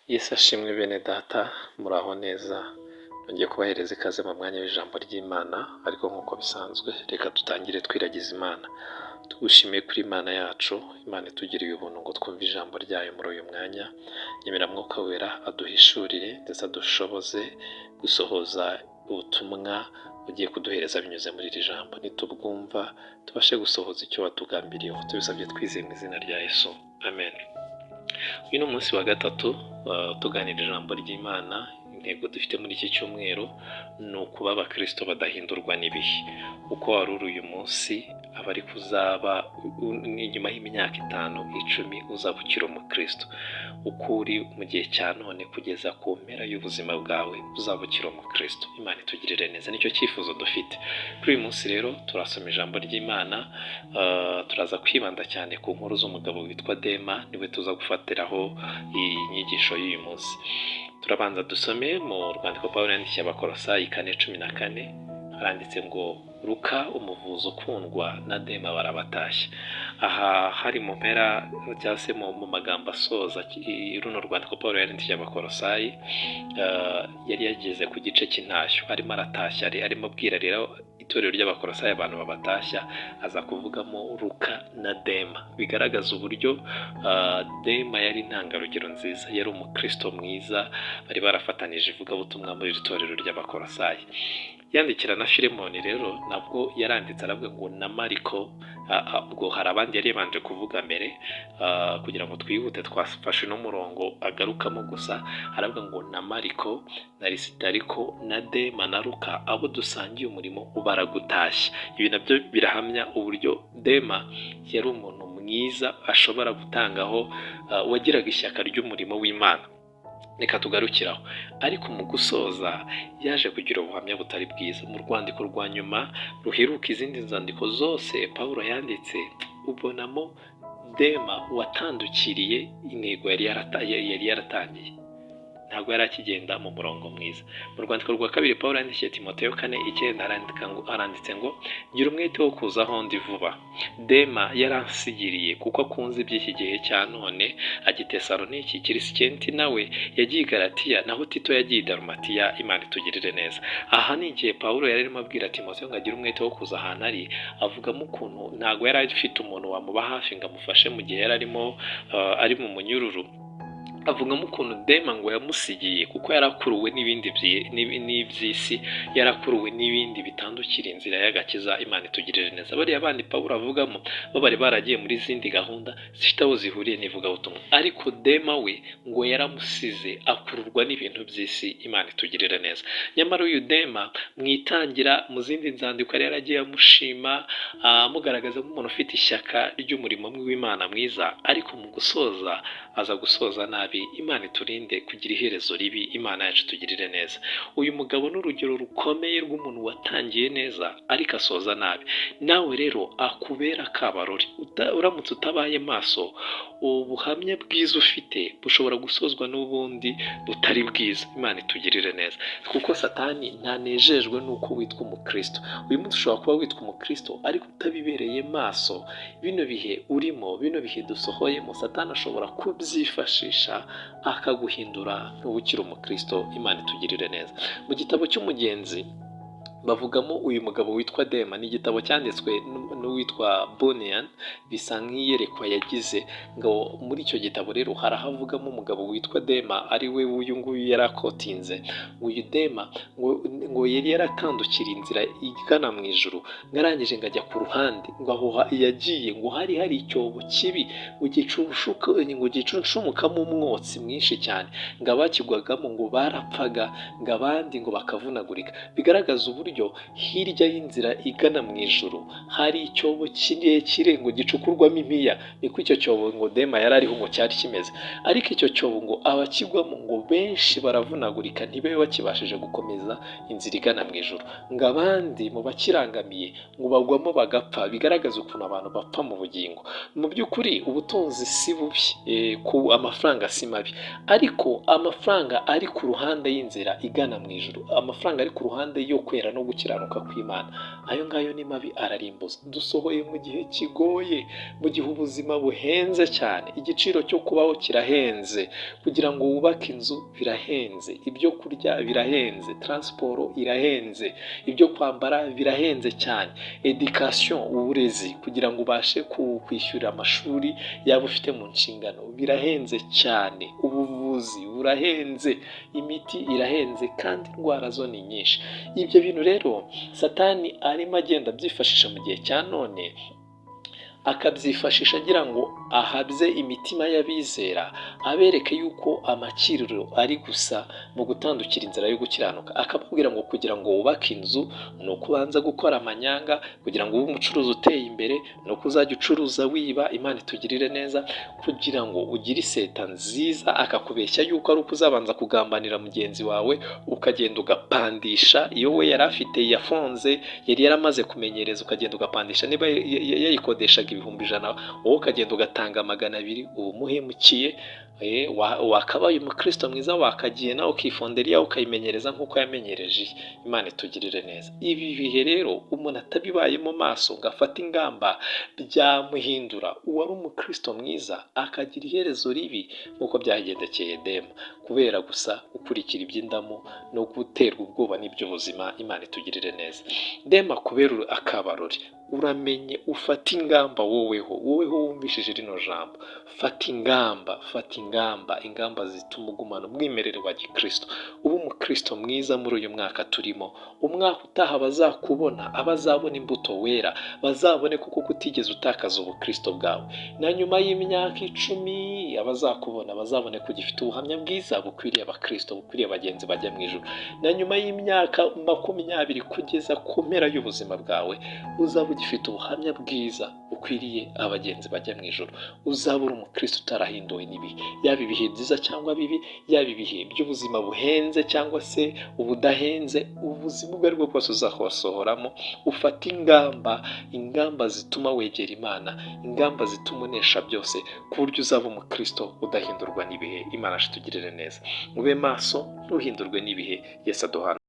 Yesu ashimwe bene data, muraho neza. Nongeye kubahereza ikaze mu mwanya w'ijambo ry'Imana, ariko nk'uko bisanzwe reka dutangire twiragiza Imana. Tugushimiye kuri Imana yacu, Imana itugiriye ubuntu ngo twumve ijambo ryayo muri uyu mwanya. Nyemera Mwuka Wera aduhishurire ndetse adushoboze gusohoza ubutumwa ugiye kuduhereza binyuze muri iri jambo. Nitubwumva tubashe gusohoza icyo watugambiriyeho, tubisabye twizeye mu izina rya Yesu. Amen. Uyu ni umunsi wa gatatu tuganira ijambo ry'Imana. Intego dufite muri iki cyumweru ni ukuba abakristo badahindurwa n'ibihe. Uko wari uri uyu munsi aba ari kuzaba nyuma y'imyaka 5-10 uzaba ukiri umukristo. Uko uri mu gihe cya none kugeza ku mpera y'ubuzima bwawe uzaba ukiri umukristo. Imana itugirire neza, nicyo cyifuzo dufite. Kuri uyu munsi rero turasoma ijambo ry'Imana, turaza kwibanda cyane ku nkuru z'umugabo witwa Dema, niwe tuza gufatiraho inyigisho y'uyu munsi. Turabanza dusome mu rwandiko Pawulo yandikiye Abakolosayi 4:14, haranditse ngo Luka umuvuzi ukundwa na Dema barabatashya. Aha hari mu mpera cyangwa se mu magambo asoza runo rwandiko Pawulo yandikiye Abakolosayi, yari yageze ku gice cy'intashyo, arimo aratashya, arimo abwira rero itorero ry'Abakolosayi abantu babatashya, aza kuvugamo Luka na Dema. Bigaragaza uburyo Dema yari intangarugero nziza, yari umukristo mwiza, bari barafatanije ivugabutumwa muri iri torero ry'Abakolosayi. Yandikira na Filemoni rero nabwo yaranditse aravuga ngo na Mariko, ubwo hari abandi yari yabanje kuvuga mbere, kugira ngo twihute twafashe n'umurongo agarukamo gusa. Aravuga ngo na Mariko na Arisitariko na Dema na Luka abo dusangiye umurimo baragutashya. Ibi nabyo birahamya uburyo Dema yari umuntu mwiza ashobora gutangaho, wagiraga ishyaka ry'umurimo w'Imana. Reka tugarukiraho. Ariko mu gusoza yaje kugira ubuhamya butari bwiza. Mu rwandiko rwa nyuma ruheruka izindi nzandiko zose Pawulo yanditse, ubonamo Dema watandukiriye intego yari yaratangiye. Ntabwo yari akigenda mu murongo mwiza. Mu rwandiko rwa kabiri Pawulo yandikiye Timoteyo 4:9 haranditse ngo gira umwete wo kuza aho ndi vuba. Dema yaransigiriye kuko akunze iby'iki gihe cya none, ajya i Tesaloniki. Kirisikenti nawe yagiye i Galatiya, naho Tito yagiye i Dalumatiya. Imana itugirire neza. Aha ni igihe Pawulo yari arimo abwira Timoteyo ngo agire umwete wo kuza ahantu ari, avugamo ukuntu ntabwo yari afite umuntu wamuba hafi ngo amufashe mu gihe yari ari mu munyururu. Avugamo ukuntu Dema ngo yamusigiye kuko yarakuruwe n'ibindi n'iby'isi, yarakuruwe n'ibindi bitandukira inzira y'agakiza. Imana itugirire neza. Bariya bandi Pawulo avugamo bo bari baragiye muri zindi gahunda zifite aho zihuriye n'ivugabutumwa, ariko Dema we ngo yaramusize akururwa n'ibintu by'isi. Imana itugirire neza. Nyamara uyu Dema mwitangira mu zindi nzandiko yari yaragiye amushima, amugaragaza nk'umuntu ufite ishyaka ry'umurimo w'Imana mwiza, ariko mu gusoza aza gusoza nabi. Imana iturinde kugira iherezo ribi. Imana yacu tugirire neza. Uyu mugabo ni urugero rukomeye rw'umuntu watangiye neza ariko asoza nabi. Nawe rero akubera akabarori. Uramutse utabaye maso, ubuhamya bwiza ufite bushobora gusozwa n'ubundi butari bwiza. Imana itugirire neza, kuko Satani ntanejejwe n'uko witwa umukristo. Uyu munsi ushobora kuba witwa umukristo ariko utabibereye maso. Bino bihe urimo, bino bihe dusohoyemo, Satani ashobora kubyifashisha akaguhindura ntubukire umukristo. Imana itugirire neza. Mu gitabo cy'Umugenzi bavugamo uyu mugabo witwa Dema. Ni igitabo cyanditswe n'uwitwa Bunyan, bisa nk'iyerekwa yagize. Ngo muri icyo gitabo rero harahavugamo umugabo witwa Dema, ari we uyu nguyu yarakotinze. Uyu Dema ngo yari yaratandukira inzira igana mu ijuru, ngarangije ngo ajya ku ruhande, ngo aho yagiye ngo hari icyobo kibi, ngo gicunshumukamo umwotsi mwinshi cyane, ngo abakigwagamo ngo barapfaga, ngo abandi ngo bakavunagurika. Bigaragaza uburyo hirya y'inzira igana mu ijuru hari icyobo kirekire ngo gicukurwamo impiya. Niko icyo cyobo ngo Dema yari ariho ngo cyari kimeze. Ariko icyo cyobo ngo abakigwamo ngo benshi baravunagurika, ntibabe bakibashije gukomeza inzira igana mu ijuru, ngo abandi mu bakirangamiye ngo bagwamo bagapfa. Bigaragaza ukuntu abantu bapfa mu bugingo. Mu by'ukuri ubutunzi si bubi, amafaranga si mabi, ariko amafaranga ari ku ruhande y'inzira igana mu ijuru, amafaranga ari ku ruhande yo kwera no no gukiranuka kw'Imana, ayo ngayo ni mabi ararimbuza. Dusohoye mu gihe kigoye, mu gihe ubuzima buhenze cyane, igiciro cyo kubaho kirahenze, kugira ngo wubake inzu birahenze, ibyo kurya birahenze, transport irahenze, ibyo kwambara birahenze cyane, education uburezi kugira ngo ubashe kwishyura amashuri yaba ufite mu nshingano birahenze cyane, ubuvuzi burahenze, imiti irahenze kandi indwara zo ni nyinshi. Ibyo bintu rero Satani arimo agenda abyifashisha mu gihe cya none, akabyifashisha agira ngo ahabye imitima y'abizera, abereke yuko amakiriro ari gusa mu gutandukira inzira yo gukiranuka. Akababwira ngo kugira ngo wubake inzu ni uko ubanza gukora amanyanga, kugira ngo ube umucuruzi uteye imbere ni uko uzajya ucuruza wiba, Imana itugirire neza, kugira ngo ugire iseta nziza akakubeshya yuko ari uko uzabanza kugambanira mugenzi wawe, ukagenda ugapandisha iyo we yari afite yafonze, yari yaramaze kumenyereza, ukagenda ugapandisha, niba yayikodeshaga ibihumbi 100 wowe ukagenda ugatanga 200, uba umuhemukiye. Wakabaye umukristo mwiza, wakagiye nawe ukifondera iyawe ukayimenyereza nk'uko yamenyereje. Imana itugirire neza. Ibi bihe rero umuntu atabibaye mu maso ngo afate ingamba, byamuhindura uwari umukristo mwiza akagira iherezo ribi nk'uko byagendekeye Dema, kubera gusa gukurikira iby'indamu no guterwa ubwoba n'iby'ubuzima. Imana itugirire neza. Dema kubera akabarori, uramenye ufata ingamba. woweho wumvishije rino jambo, fata ingamba zituma ugumana umwimerere wa gikristo, uba umukristo mwiza muri uyu mwaka turimo. Umwaka utaha bazakubona, abazabona imbuto wera, bazabone kuko kutigeze utakaza ubukristo bwawe. Na nyuma y'imyaka 10 abazakubona bazabone ko ugifite ubuhamya bwiza bukwiriye abakristo, bukwiriye abagenzi bajya mu ijuru. Na nyuma y'imyaka 20 kugeza ku mpera y'ubuzima bwawe, uzaba ugifite ubuhamya bwiza bukwiriye abagenzi bajya mu ijuru. Uzaba uri umukristo utarahinduwe n'ibihe, yaba ibihe byiza cyangwa bibi, yaba ibihe by'ubuzima buhenze cyangwa se ubudahenze, ubuzima ubwo ari bwo bwose uzahosohoramo. Ufata ingamba zituma wegera Imana, ingamba zituma unesha byose, ku buryo uzaba umukristo udahindurwa n'ibihe. Imana itugirire neza. Ube maso, ntuhindurwe n'ibihe. Yesu aduhana.